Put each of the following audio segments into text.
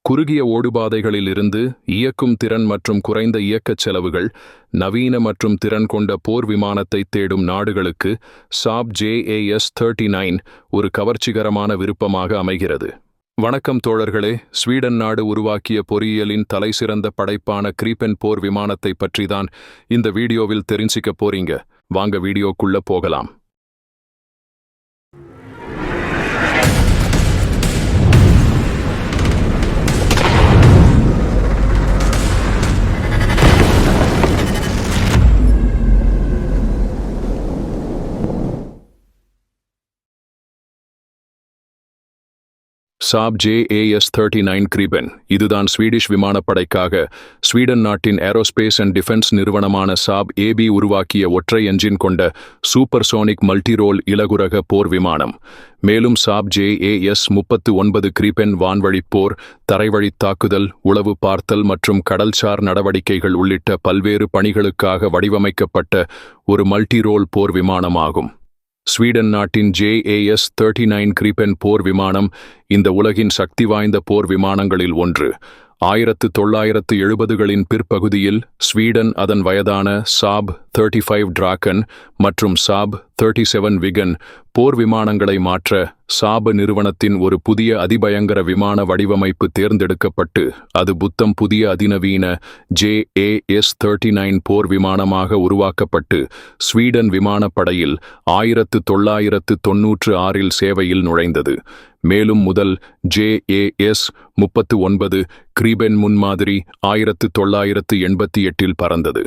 குறுகிய ஓடுபாதைகளில் இருந்து இயக்கும் திறன் மற்றும் குறைந்த இயக்கச் செலவுகள், நவீன மற்றும் திறன் கொண்ட போர் விமானத்தை தேடும் நாடுகளுக்கு சாப் JAS-39 ஒரு கவர்ச்சிகரமான விருப்பமாக அமைகிறது. வணக்கம் தோழர்களே, ஸ்வீடன் நாடு உருவாக்கிய பொறியியலின் தலைசிறந்த படைப்பான கிரீபன் போர் விமானத்தை பற்றி தான் இந்த வீடியோவில் தெரிஞ்சிக்க போறீங்க. வாங்க வீடியோக்குள்ள போகலாம். சாப் JAS-39 கிரீபன் இதுதான் ஸ்வீடிஷ் விமானப்படைக்காக ஸ்வீடன் நாட்டின் ஏரோஸ்பேஸ் அண்ட் டிஃபென்ஸ் நிறுவனமான சாப் AB உருவாக்கிய ஒற்றை என்ஜின் கொண்ட சூப்பர்சோனிக் மல்டிரோல் இலகுரக போர் விமானம். மேலும் சாப் JAS-39 கிரீபன் வான்வழிப் போர், தரைவழித் தாக்குதல், உளவு பார்த்தல் மற்றும் கடல்சார் நடவடிக்கைகள் உள்ளிட்ட பல்வேறு பணிகளுக்காக வடிவமைக்கப்பட்ட ஒரு மல்டிரோல் போர் விமானமாகும். ஸ்வீடன் நாட்டின் JAS-39 கிரீபன் போர் விமானம் இந்த உலகின் சக்தி வாய்ந்த போர் விமானங்களில் ஒன்று. 1970களின் பிற்பகுதியில் ஸ்வீடன் அதன் வயதான சாப் 35 டிராகன் மற்றும் சாப் 37 விகன் போர் விமானங்களை மாற்ற சாப் நிறுவனத்தின் ஒரு புதிய அதிபயங்கர விமான வடிவமைப்பு தேர்ந்தெடுக்கப்பட்டு அது புத்தம் புதிய அதிநவீன JAS-39 போர் விமானமாக உருவாக்கப்பட்டு ஸ்வீடன் விமானப்படையில் 1996இல் சேவையில் நுழைந்தது. மேலும் முதல் JAS-39 கிரீபன் முன்மாதிரி 1988இல் பறந்தது.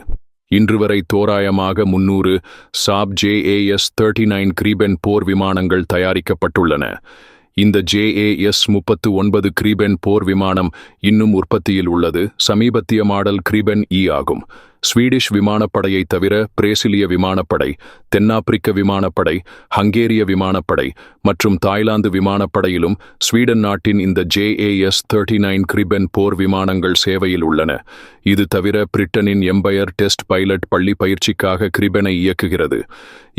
இன்று வரை தோராயமாக 300 சாப் JAS-39 கிரீபன் போர் விமானங்கள் தயாரிக்கப்பட்டுள்ளன. இந்த JAS-39 கிரீபன் போர் விமானம் இன்னும் உற்பத்தியில் உள்ளது. சமீபத்திய மாடல் கிரீபன் E ஆகும். ஸ்வீடிஷ் விமானப்படையை தவிர பிரேசிலிய விமானப்படை, தென்னாப்பிரிக்க விமானப்படை, ஹங்கேரிய விமானப்படை மற்றும் தாய்லாந்து விமானப்படையிலும் ஸ்வீடன் நாட்டின் இந்த JAS-39 கிரீபன் போர் விமானங்கள் சேவையில் உள்ளன. இது தவிர பிரிட்டனின் எம்பயர் டெஸ்ட் பைலட் பள்ளி பயிற்சிக்காக கிரீபனை இயக்குகிறது.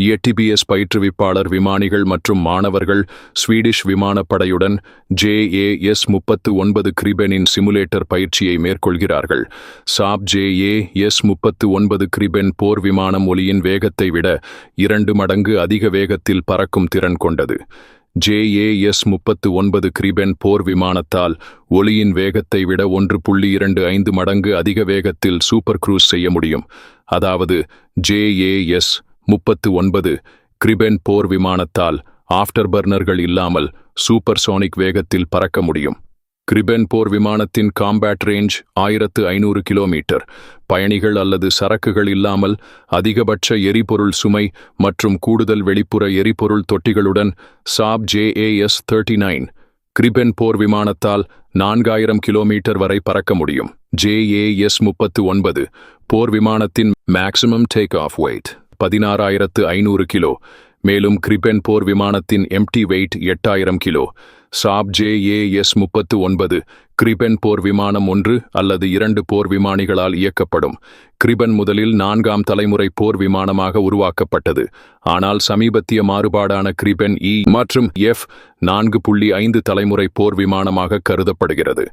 ETBS பயிற்றுவிப்பாளர் விமானிகள் மற்றும் மாணவர்கள் ஸ்வீடிஷ் விமானப்படையுடன் JAS-39 கிரீபனின் சிமுலேட்டர் பயிற்சியை மேற்கொள்கிறார்கள். சாப் JAS-39 கிரீபன் போர் விமானம் ஒலியின் வேகத்தை விட 2 மடங்கு அதிக வேகத்தில் பறக்கும் திறன் கொண்டது. JAS-39 கிரீபன் போர் விமானத்தால் ஒலியின் வேகத்தை விட 1.25 மடங்கு அதிக வேகத்தில் சூப்பர் க்ரூஸ் செய்ய முடியும். அதாவது JAS-39 கிரீபன் போர் விமானத்தால் ஆஃப்டர் பர்னர்கள் இல்லாமல் சூப்பர்சோனிக் வேகத்தில் பறக்க முடியும். கிரீபன் போர் விமானத்தின் காம்பேட் ரேஞ்ச் 1500 கிலோமீட்டர். பயணிகள் அல்லது சரக்குகள் இல்லாமல் அதிகபட்ச எரிபொருள் சுமை மற்றும் கூடுதல் வெளிப்புற எரிபொருள் தொட்டிகளுடன் சாப் JAS-39 கிரீபன் போர் விமானத்தால் 4000 கிலோமீட்டர் வரை பறக்க முடியும். JAS-39 போர் விமானத்தின் maximum take off weight 16500 kilo. மேலும் கிரீபன் போர் விமானத்தின் எம்டி வெயிட் 8000 கிலோ. சாப் JAS-39 கிரீபன் போர் விமானம் 1 அல்லது 2 போர் விமானிகளால் இயக்கப்படும். கிரீபன் முதலில் 4ஆம் தலைமுறை போர் விமானமாக உருவாக்கப்பட்டது. ஆனால் சமீபத்திய மாறுபாடான கிரீபன் E மற்றும் F 4.5 தலைமுறை போர் விமானமாக கருதப்படுகிறது.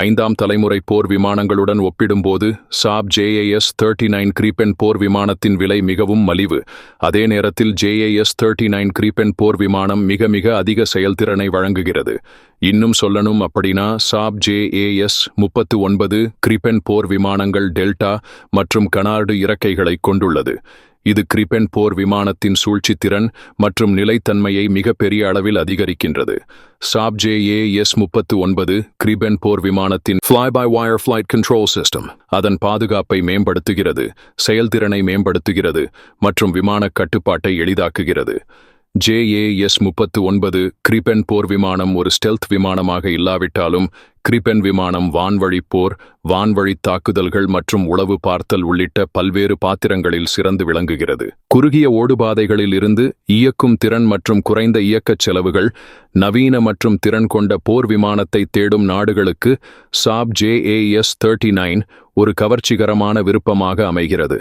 5ஆம் தலைமுறை போர் விமானங்களுடன் ஒப்பிடும்போது சாப் JAS-39 கிரீபன் போர் விமானத்தின் விலை மிகவும் மலிவு. அதே நேரத்தில் JAS-39 கிரீபன் போர் விமானம் மிக மிக அதிக செயல்திறனை வழங்குகிறது. இன்னும் சொல்லணும் அப்படின்னா சாப் JAS-39 கிரீபன் போர் விமானங்கள் டெல்டா மற்றும் கனார்டு இறக்கைகளை கொண்டுள்ளது. இது கிரீபன் போர் விமானத்தின் சூழ்ச்சித்திறன் மற்றும் நிலைத்தன்மையை மிக பெரிய அளவில் அதிகரிக்கின்றது. சாப் JAS-39 கிரீபன் போர் விமானத்தின் fly-by-wire flight control system அதன் பாதுகாப்பை மேம்படுத்துகிறது, செயல்திறனை மேம்படுத்துகிறது மற்றும் விமான கட்டுப்பாட்டை எளிதாக்குகிறது. JAS-39 கிரீபன் போர் விமானம் ஒரு ஸ்டெல்த் விமானமாக இல்லாவிட்டாலும் கிரீபன் விமானம் வான்வழி போர், வான்வழி தாக்குதல்கள் மற்றும் உளவு பார்த்தல் உள்ளிட்ட பல்வேறு பாத்திரங்களில் சிறந்து விளங்குகிறது. குறுகிய ஓடுபாதைகளில் இருந்து இயக்கும் திறன் மற்றும் குறைந்த இயக்கச் செலவுகள், நவீன மற்றும் திறன் கொண்ட போர் விமானத்தை தேடும் நாடுகளுக்கு சாப் JAS-39 ஒரு கவர்ச்சிகரமான விருப்பமாக அமைகிறது.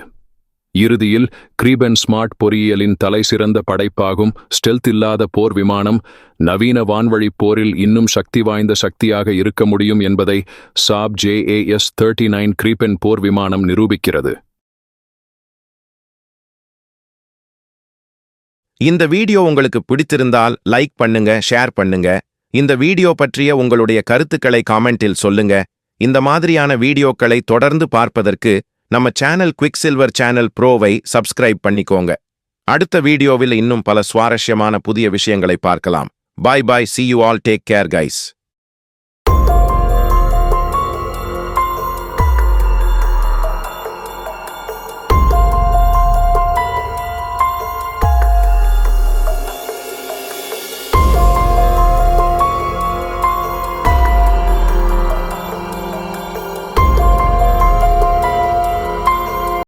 இறுதியில் கிரீபன் ஸ்மார்ட் பொறியியலின் தலைசிறந்த படைப்பாகும் ஸ்டெல்த் இல்லாத போர் விமானம் நவீன வான்வழி போரில் இன்னும் சக்தி வாய்ந்த சக்தியாக இருக்க முடியும் என்பதை சாப் JAS-39 கிரீபன் போர் விமானம் நிரூபிக்கிறது. இந்த வீடியோ உங்களுக்கு பிடித்திருந்தால் லைக் பண்ணுங்க, ஷேர் பண்ணுங்க. இந்த வீடியோ பற்றிய உங்களுடைய கருத்துக்களை காமெண்டில் சொல்லுங்க. இந்த மாதிரியான வீடியோக்களை தொடர்ந்து பார்ப்பதற்கு நம்ம சேனல் குவிக்சில்வர் சேனல் ப்ரோவை சப்ஸ்கிரைப் பண்ணிக்கோங்க. அடுத்த வீடியோவில் இன்னும் பல சுவாரஸ்யமான புதிய விஷயங்களை பார்க்கலாம். பாய் பாய், see you all, take care guys.